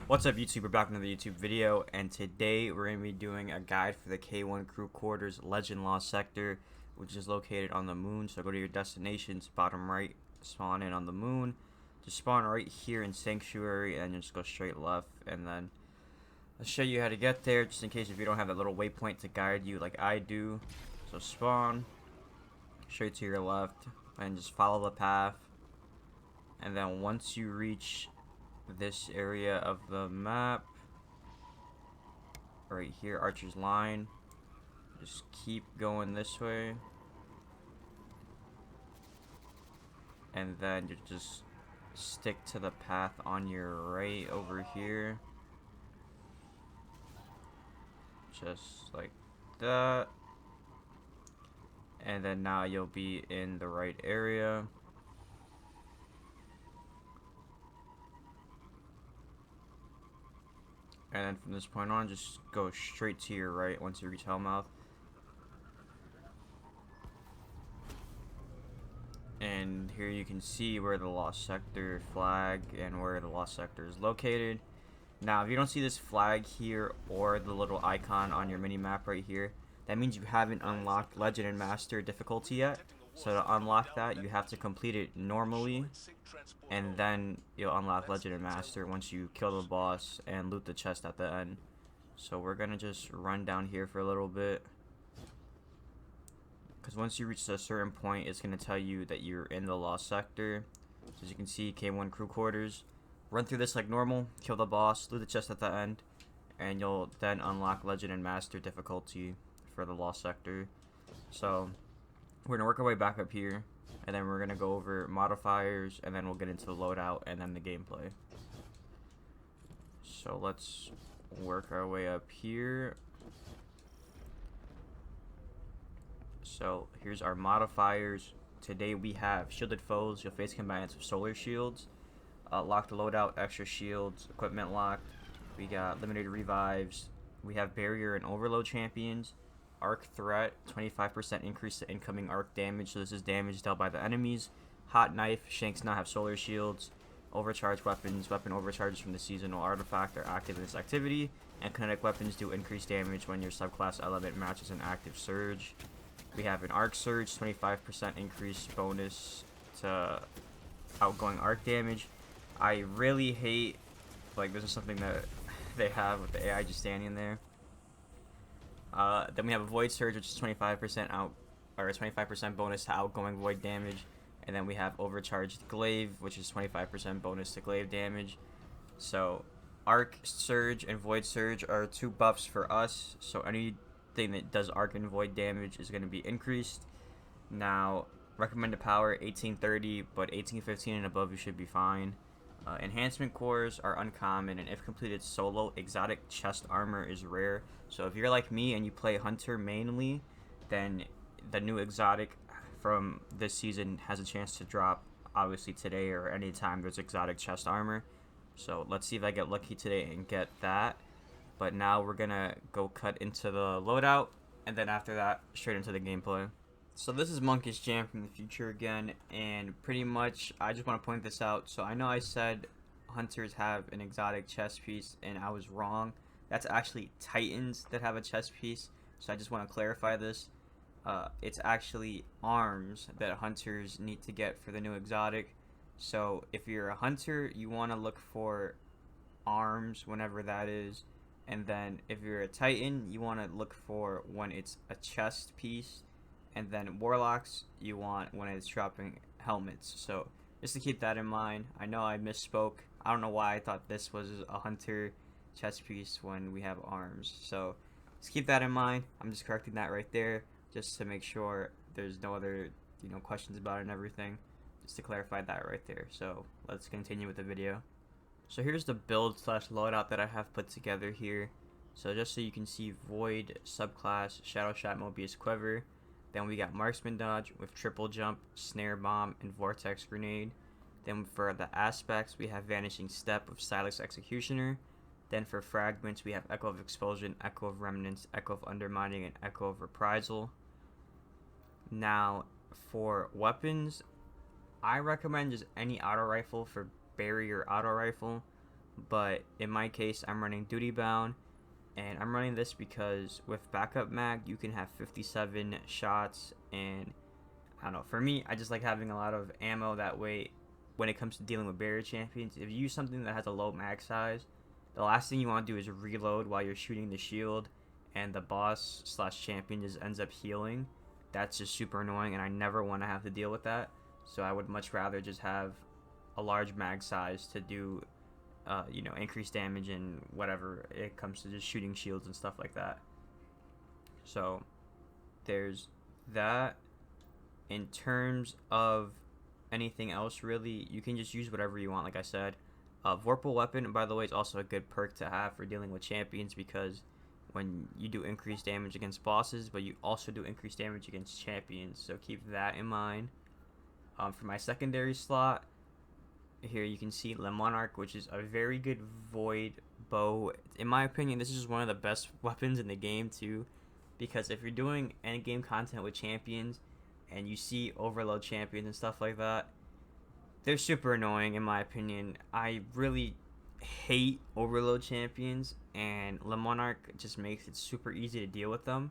What's up YouTube, we're back with another YouTube video, and today we're going to be doing a guide for the K1 Crew Quarters Legend Lost Sector, which is located on the moon. So go to your destinations, bottom right, spawn in on the moon, just spawn right here in Sanctuary, and just go straight left, and then I'll show you how to get there, just in case if you don't have that little waypoint to guide you like I do. So spawn, straight to your left, and just follow the path, and then once you reach this area of the map right here, Archer's Line, just keep going this way, and then you just stick to the path on your right over here, just like that, and then now you'll be in the right area. And then from this point on, just go straight to your right once you reach Hellmouth. And here you can see where the Lost Sector flag and where the Lost Sector is located. Now, if you don't see this flag here or the little icon on your mini-map right here, that means you haven't unlocked Legend and Master difficulty yet. So to unlock that, you have to complete it normally, and then you'll unlock Legend and Master once you kill the boss and loot the chest at the end. So we're gonna just run down here for a little bit, because once you reach a certain point, it's gonna tell you that you're in the Lost Sector. So as you can see, K1 Crew Quarters. Run through this like normal, kill the boss, loot the chest at the end, and you'll then unlock Legend and Master difficulty for the Lost Sector. So we're gonna work our way back up here, and then we're gonna go over modifiers, and then we'll get into the loadout and then the gameplay. So let's work our way up here. So here's our modifiers. Today we have shielded foes. You'll face combatants with solar shields, locked loadout, extra shields, equipment locked. We got limited revives. We have barrier and overload champions. Arc threat, 25% increase to incoming arc damage. So this is damage dealt by the enemies. Hot knife, shanks now have solar shields. Overcharged weapons, weapon overcharges from the seasonal artifact are active in this activity. And kinetic weapons do increased damage when your subclass element matches an active surge. We have an arc surge, 25% increase bonus to outgoing arc damage. I really hate, like, this is something that they have with the AI just standing there. Then we have a Void Surge, which is 25% out, or a 25% bonus to outgoing Void damage. And then we have Overcharged Glaive, which is 25% bonus to Glaive damage. So Arc Surge and Void Surge are two buffs for us. So anything that does Arc and Void damage is going to be increased. Now, recommended power 1830, but 1815 and above you should be fine. Enhancement cores are uncommon, and if completed solo, exotic chest armor is rare. So if you're like me and you play Hunter mainly, then the new exotic from this season has a chance to drop, obviously today or anytime there's exotic chest armor. So let's see if I get lucky today and get that. But now we're gonna go cut into the loadout, and then after that, straight into the gameplay. So this is Monkish Jam from the future again, and pretty much I just want to point this out. So I know I said hunters have an exotic chest piece, and I was wrong. That's actually Titans that have a chest piece, so I just want to clarify this. It's actually arms that hunters need to get for the new exotic. So if you're a hunter, you want to look for arms whenever that is, and then if you're a Titan, you want to look for when it's a chest piece. And then warlocks you want when it's dropping helmets. So just to keep that in mind. I know I misspoke. I don't know why I thought this was a hunter chest piece when we have arms. So just keep that in mind. I'm just correcting that right there, just to make sure there's no other questions about it and everything. Just to clarify that right there. So let's continue with the video. So here's the build slash loadout that I have put together here. So just so you can see, Void subclass, Shadow Shot, Mobius Quiver. Then we got Marksman Dodge with Triple Jump, Snare Bomb, and Vortex Grenade. Then for the aspects, we have Vanishing Step with Silex Executioner. Then for fragments, we have Echo of Expulsion, Echo of Remnants, Echo of Undermining, and Echo of Reprisal. Now, for weapons, I recommend just any auto rifle for barrier auto rifle. but in my case, I'm running Duty Bound, and I'm running this because with backup mag, you can have 57 shots, and I don't know. For me, I just like having a lot of ammo. That way, when it comes to dealing with barrier champions, if you use something that has a low mag size, the last thing you want to do is reload while you're shooting the shield, and the boss slash champion just ends up healing. That's just super annoying, and I never want to have to deal with that. So I would much rather just have a large mag size to do, increased damage and whatever it comes to just shooting shields and stuff like that. So there's that. In terms of anything else, really, you can just use whatever you want. Like I said, Vorpal Weapon, by the way, is also a good perk to have for dealing with champions, because when you do increased damage against bosses, but you also do increased damage against champions, so keep that in mind. For my secondary slot, here you can see Le Monarch, which is a very good void bow. In my opinion, this is one of the best weapons in the game too, because if you're doing end game content with champions and you see overload champions and stuff like that, they're super annoying in my opinion. I really hate overload champions, and Le Monarch just makes it super easy to deal with them.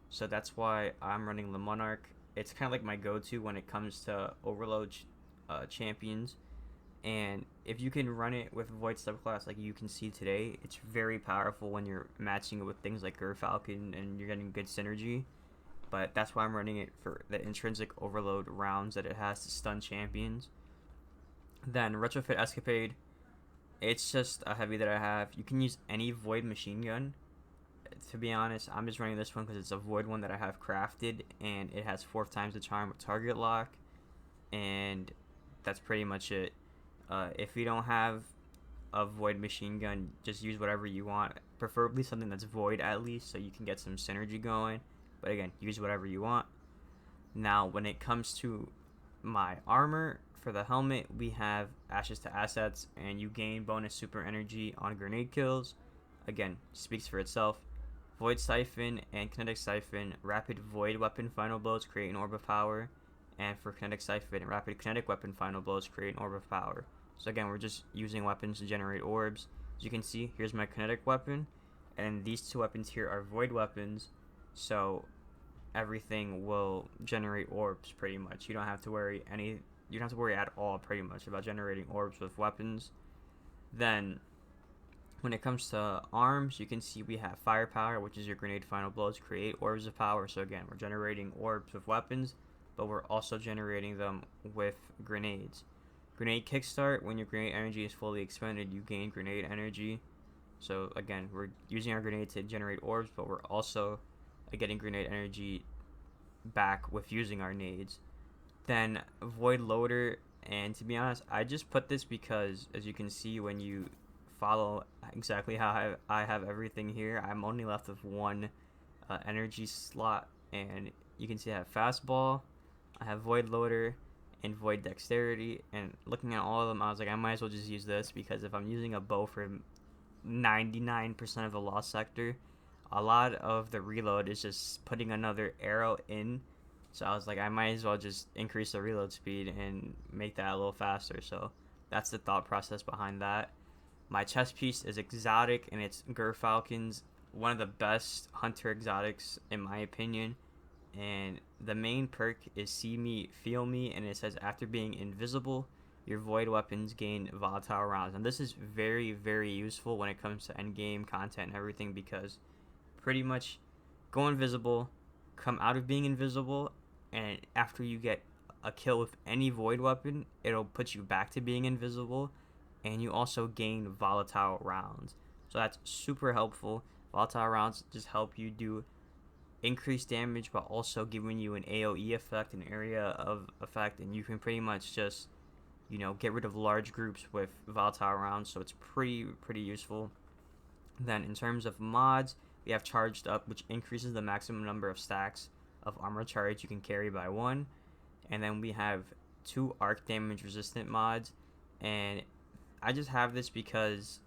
So that's why I'm running Le Monarch. It's kind of like my go-to when it comes to overload champions. And if you can run it with Void subclass like you can see today, it's very powerful when you're matching it with things like Falcon and you're getting good synergy. But that's why I'm running it for the intrinsic overload rounds that it has to stun champions. Then Retrofit Escapade, it's just a heavy that I have. You can use any Void machine gun. To be honest, I'm just running this one because it's a Void one that I have crafted, and it has 4 times the charm with target lock, and that's pretty much it. If you don't have a Void machine gun, just use whatever you want, preferably something that's Void at least, so you can get some synergy going. But again, use whatever you want. Now, when it comes to my armor, for the helmet, we have Ashes to Assets, and you gain bonus super energy on grenade kills. Again, speaks for itself. Void Siphon and Kinetic Siphon, rapid Void weapon final blows create an orb of power, and for Kinetic Siphon, rapid kinetic weapon final blows create an orb of power. So again, we're just using weapons to generate orbs. As you can see, here's my kinetic weapon, and these 2 weapons here are Void weapons, so everything will generate orbs pretty much. You don't have to worry at all pretty much about generating orbs with weapons. Then when it comes to arms, you can see we have Firepower, which is your grenade final blows create orbs of power. So again, we're generating orbs with weapons, but we're also generating them with grenades. Grenade Kickstart, when your grenade energy is fully expended, you gain grenade energy. So again, we're using our grenade to generate orbs, but we're also getting grenade energy back with using our nades. Then Void Loader, and to be honest, I just put this because, as you can see, when you follow exactly how I have everything here, I'm only left with 1 energy slot, and you can see I have Fastball, I have Void Loader, and Void Dexterity. And looking at all of them, I was like, I might as well just use this, because if I'm using a bow for 99% of the lost sector, a lot of the reload is just putting another arrow in. So I was like, I might as well just increase the reload speed and make that a little faster. So that's the thought process behind that. My chest piece is exotic, and it's Falcon's, one of the best hunter exotics in my opinion. And the main perk is See Me, Feel Me, and it says after being invisible, your void weapons gain volatile rounds. And this is very, very useful when it comes to endgame content and everything, because pretty much go invisible, come out of being invisible, and after you get a kill with any void weapon, it'll put you back to being invisible, and you also gain volatile rounds. So that's super helpful. Volatile rounds just help you do increased damage, but also giving you an AoE effect, an area of effect, and you can pretty much just, get rid of large groups with volatile rounds. So it's pretty useful. Then in terms of mods, we have Charged Up, which increases the maximum number of stacks of armor charge you can carry by 1. And then we have 2 arc damage resistant mods, and I just have this because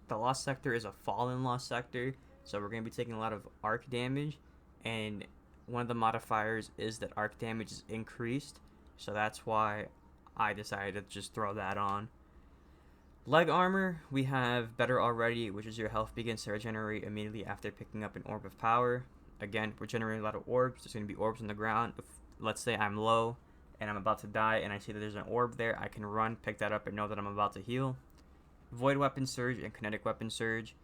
the lost sector is a fallen lost sector, so we're going to be taking a lot of arc damage, and one of the modifiers is that arc damage is increased, so that's why I decided to just throw that on. Leg armor, we have Better Already, which is your health begins to regenerate immediately after picking up an orb of power. Again, we're generating a lot of orbs. There's going to be orbs on the ground. If, let's say I'm low and I'm about to die and I see that there's an orb there, I can run, pick that up, and know that I'm about to heal. Void Weapon Surge and Kinetic Weapon Surge.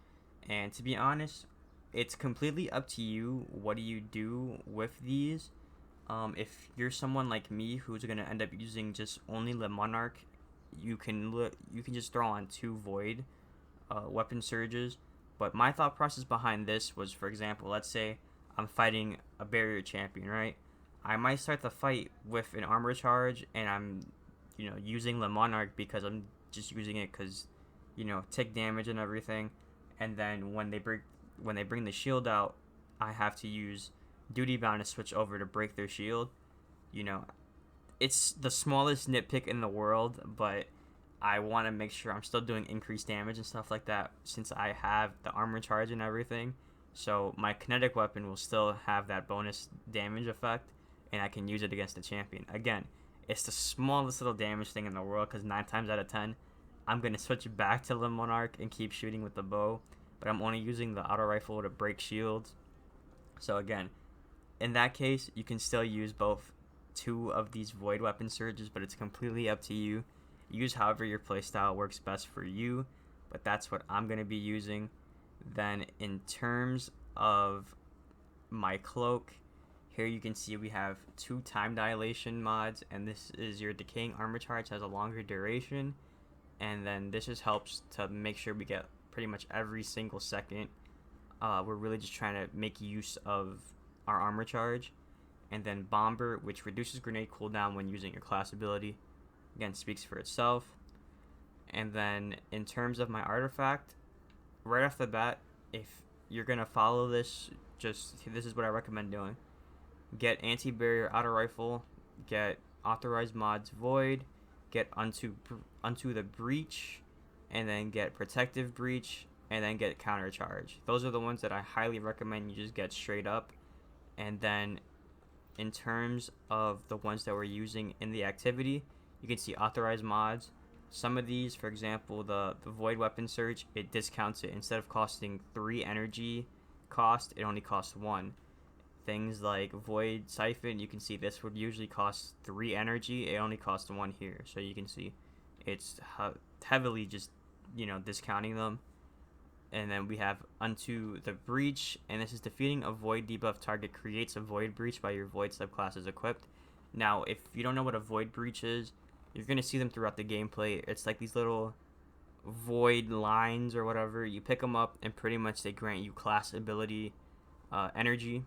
And to be honest, it's completely up to you. What do you do with these? If you're someone like me who's going to end up using just only the Monarch, you can just throw on 2 Void Weapon Surges. But my thought process behind this was, for example, let's say I'm fighting a barrier champion, right? I might start the fight with an armor charge, and I'm, using the Monarch because I'm just using it because, tick damage and everything. And then when they bring the shield out, I have to use Duty Bound to switch over to break their shield. It's the smallest nitpick in the world, but I want to make sure I'm still doing increased damage and stuff like that since I have the armor charge and everything. So my kinetic weapon will still have that bonus damage effect, and I can use it against the champion. Again, it's the smallest little damage thing in the world because 9 times out of 10, I'm going to switch back to the Monarch and keep shooting with the bow, but I'm only using the auto rifle to break shields. So again, in that case, you can still use both 2 of these Void Weapon Surges, but it's completely up to you. Use however your playstyle works best for you, but that's what I'm going to be using. Then in terms of my cloak, here you can see we have 2 time dilation mods, and this is your decaying armor charge, has a longer duration, and then this just helps to make sure we get pretty much every single second. We're really just trying to make use of our armor charge. And then Bomber, which reduces grenade cooldown when using your class ability. Again, speaks for itself. And then in terms of my artifact, right off the bat, if you're going to follow this, this is what I recommend doing. Get Anti-Barrier Auto Rifle, get Authorized Mods Void, get Unto the Breach, and then get Protective Breach, and then get Counter Charge. Those are the ones that I highly recommend you just get straight up. And then in terms of the ones that we're using in the activity, you can see authorized mods. Some of these, for example, the Void Weapon Surge, it discounts it. Instead of costing 3 energy cost, it only costs 1. Things like Void Siphon, you can see this would usually cost 3 energy. It only costs 1 here. So you can see it's heavily just, discounting them. And then we have Unto the Breach, and this is defeating a Void debuff target creates a Void Breach by your Void subclasses equipped. Now, if you don't know what a Void Breach is, you're going to see them throughout the gameplay. It's like these little void lines or whatever. You pick them up, and pretty much they grant you class ability energy.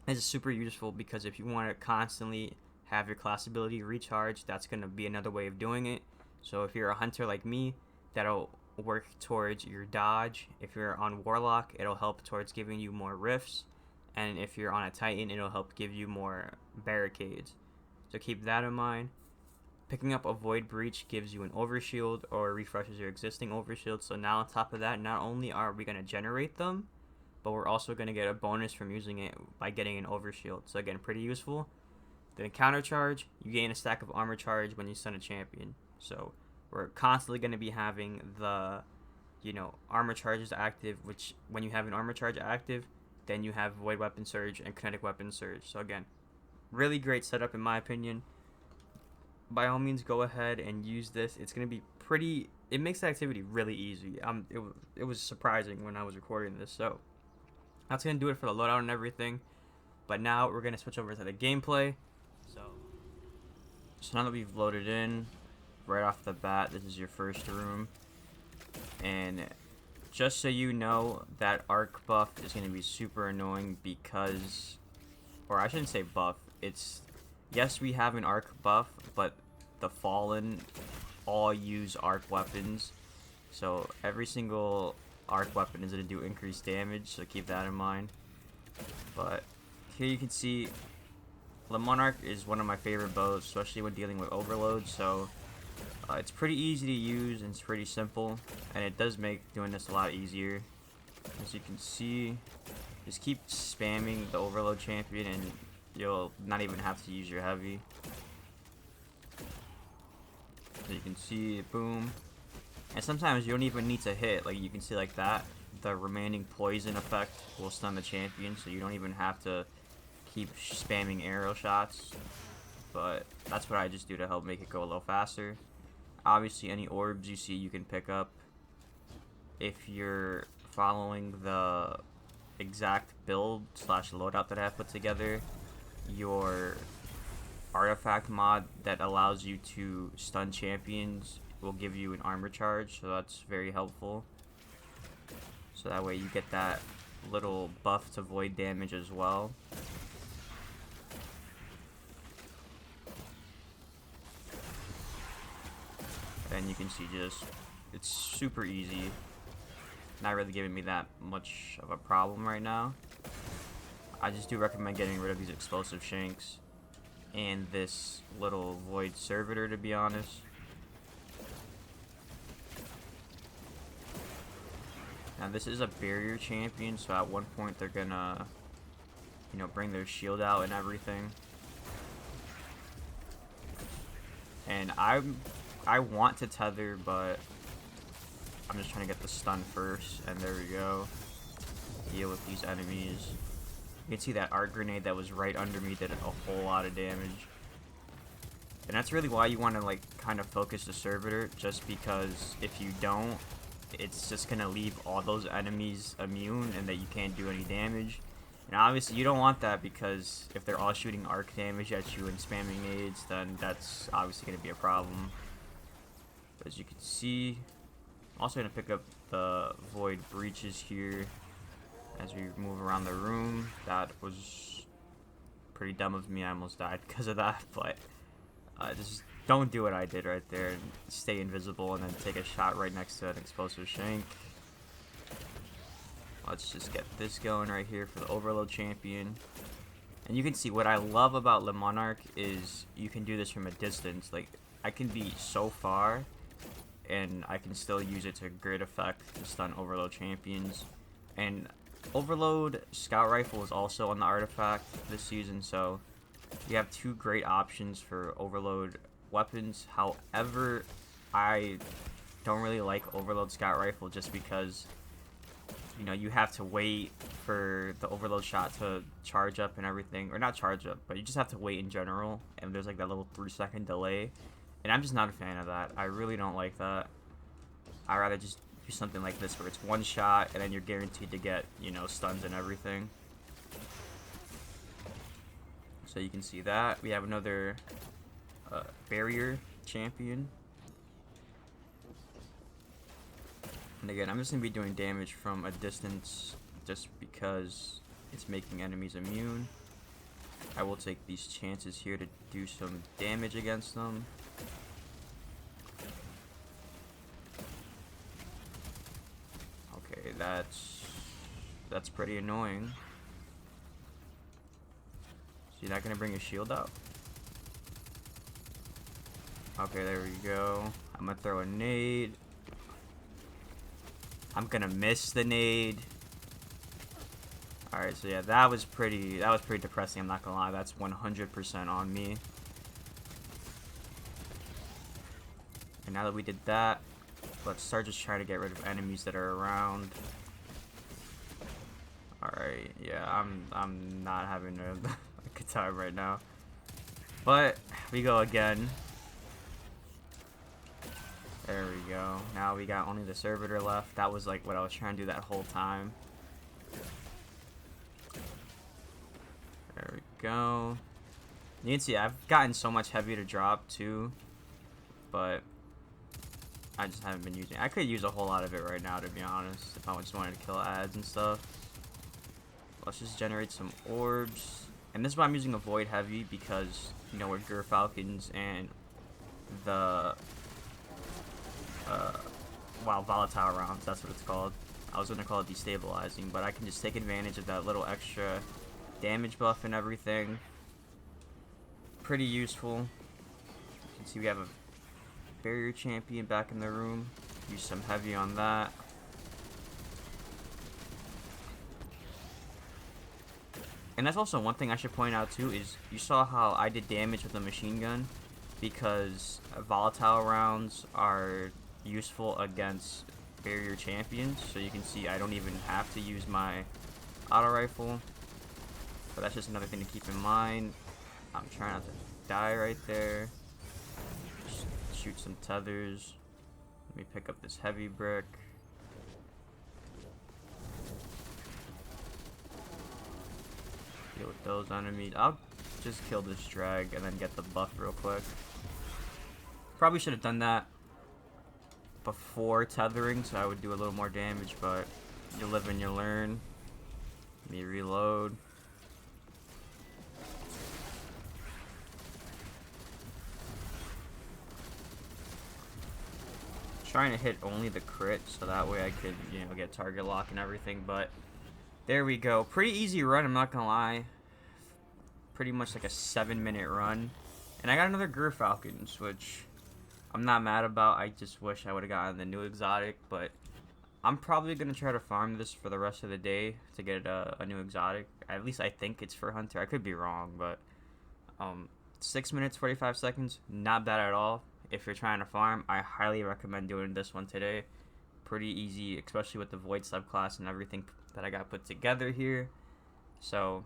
This is super useful because if you want to constantly have your class ability recharge, that's going to be another way of doing it. So if you're a hunter like me, that'll work towards your dodge. If you're on Warlock, it'll help towards giving you more rifts, and if you're on a Titan, it'll help give you more barricades. So keep that in mind. Picking up a Void Breach gives you an overshield or refreshes your existing overshield. So now on top of that, not only are we going to generate them, but we're also going to get a bonus from using it by getting an overshield. So again, pretty useful. Then counter charge, you gain a stack of armor charge when you stun a champion. So we're constantly going to be having the, armor charges active, which when you have an armor charge active, then you have Void Weapon Surge and Kinetic Weapon Surge. So again, really great setup in my opinion. By all means, go ahead and use this. It's going to be it makes the activity really easy. It was surprising when I was recording this. So that's going to do it for the loadout and everything. But now we're going to switch over to the gameplay. So now that we've loaded in, right off the bat, this is your first room, and just so you know, that arc buff is going to be super annoying because, or I shouldn't say buff, yes, we have an arc buff, but the Fallen all use arc weapons, so every single arc weapon is going to do increased damage, so keep that in mind. But here you can see the Monarch is one of my favorite bows, especially when dealing with overload, so it's pretty easy to use and it's pretty simple, and it does make doing this a lot easier. As you can see, just keep spamming the overload champion and you'll not even have to use your heavy. So you can see, boom, And sometimes you don't even need to hit. Like, you can see like that. The remaining poison effect will stun the champion, so you don't even have to keep spamming arrow shots. But that's what I just do to help make it go a little faster. Obviously, any orbs you see you can pick up. If you're following the exact build / loadout that I have put together, your artifact mod that allows you to stun champions will give you an armor charge, so that's very helpful. So that way you get that little buff to void damage as well. And you can see just, it's super easy. Not really giving me that much of a problem right now. I just do recommend getting rid of these explosive shanks and this little void servitor, to be honest. Now this is a barrier champion, so at one point they're gonna, you know, bring their shield out and everything. And I want to tether, but I'm just trying to get the stun first, and there we go. Deal with these enemies. You can see that arc grenade that was right under me did a whole lot of damage. And that's really why you want to like kind of focus the servitor, just because if you don't, it's just gonna leave all those enemies immune and that you can't do any damage. And obviously you don't want that, because if they're all shooting arc damage at you and spamming nades, then that's obviously gonna be a problem. But as you can see, I'm also gonna pick up the void breaches here as we move around the room. That was pretty dumb of me. I almost died because of that, but just don't do what I did right there and stay invisible and then take a shot right next to an explosive shank. Let's just get this going right here for the overload champion. And you can see what I love about Le Monarch is you can do this from a distance. Like, I can be so far and I can still use it to great effect to stun overload champions. And overload scout rifle is also on the artifact this season, so you have two great options for overload weapons. However, I don't really like overload scout rifle just because, you know, you have to wait for the overload shot to charge up and everything, or not charge up, but you just have to wait in general, and there's like that little 3-second delay, and I'm just not a fan of that. I really don't like that. I'd rather just do something like this where it's one shot and then you're guaranteed to get, you know, stuns and everything. So you can see that we have another barrier champion. And again, I'm just going to be doing damage from a distance just because it's making enemies immune. I will take these chances here to do some damage against them. Okay, that's pretty annoying. So you're not going to bring your shield out? Okay, there we go. I'm going to throw a nade. I'm gonna miss the nade. Alright, so yeah, that was pretty depressing, I'm not gonna lie. That's 100% on me. And now that we did that, let's start just trying to get rid of enemies that are around. Alright, yeah, I'm not having a good time right now. But we go again. There we go. Now we got only the servitor left. That was like what I was trying to do that whole time. There we go. You can see I've gotten so much heavier to drop too, but I just haven't been using it. I could use a whole lot of it right now, to be honest, if I just wanted to kill ads and stuff. Let's just generate some orbs. And this is why I'm using a void heavy, because, you know, we're Gerfalcons and the volatile rounds, that's what it's called. I was gonna call it destabilizing, but I can just take advantage of that little extra damage buff and everything. Pretty useful. You can see we have a barrier champion back in the room. Use some heavy on that. And that's also one thing I should point out too, is you saw how I did damage with the machine gun, because volatile rounds are useful against barrier champions. So you can see I don't even have to use my auto rifle. But that's just another thing to keep in mind. I'm trying not to die right there. Just shoot some tethers. Let me pick up this heavy brick. Deal with those enemies. I'll just kill this drag and then get the buff real quick. Probably should have done that before tethering, so I would do a little more damage, but you live and you learn. Let me reload. Trying to hit only the crit, so that way I could, you know, get target lock and everything, but there we go. Pretty easy run, I'm not gonna lie. Pretty much like a 7-minute run. And I got another Gerfalcons, which I'm not mad about. I just wish I would have gotten the new exotic, but I'm probably going to try to farm this for the rest of the day to get a new exotic. At least I think it's for Hunter. I could be wrong, but 6 minutes, 45 seconds, not bad at all. If you're trying to farm, I highly recommend doing this one today. Pretty easy, especially with the Void subclass and everything that I got put together here. So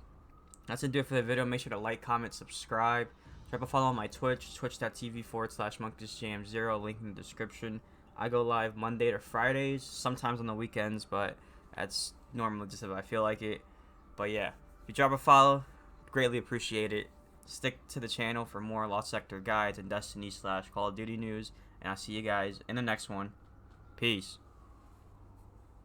that's going to do it for the video. Make sure to like, comment, subscribe. Drop a follow on my Twitch, twitch.tv/MonkishJam0, link in the description. I go live Monday to Fridays, sometimes on the weekends, but that's normally just if I feel like it. But yeah, if you drop a follow, greatly appreciate it. Stick to the channel for more Lost Sector guides and Destiny / Call of Duty news, and I'll see you guys in the next one. Peace.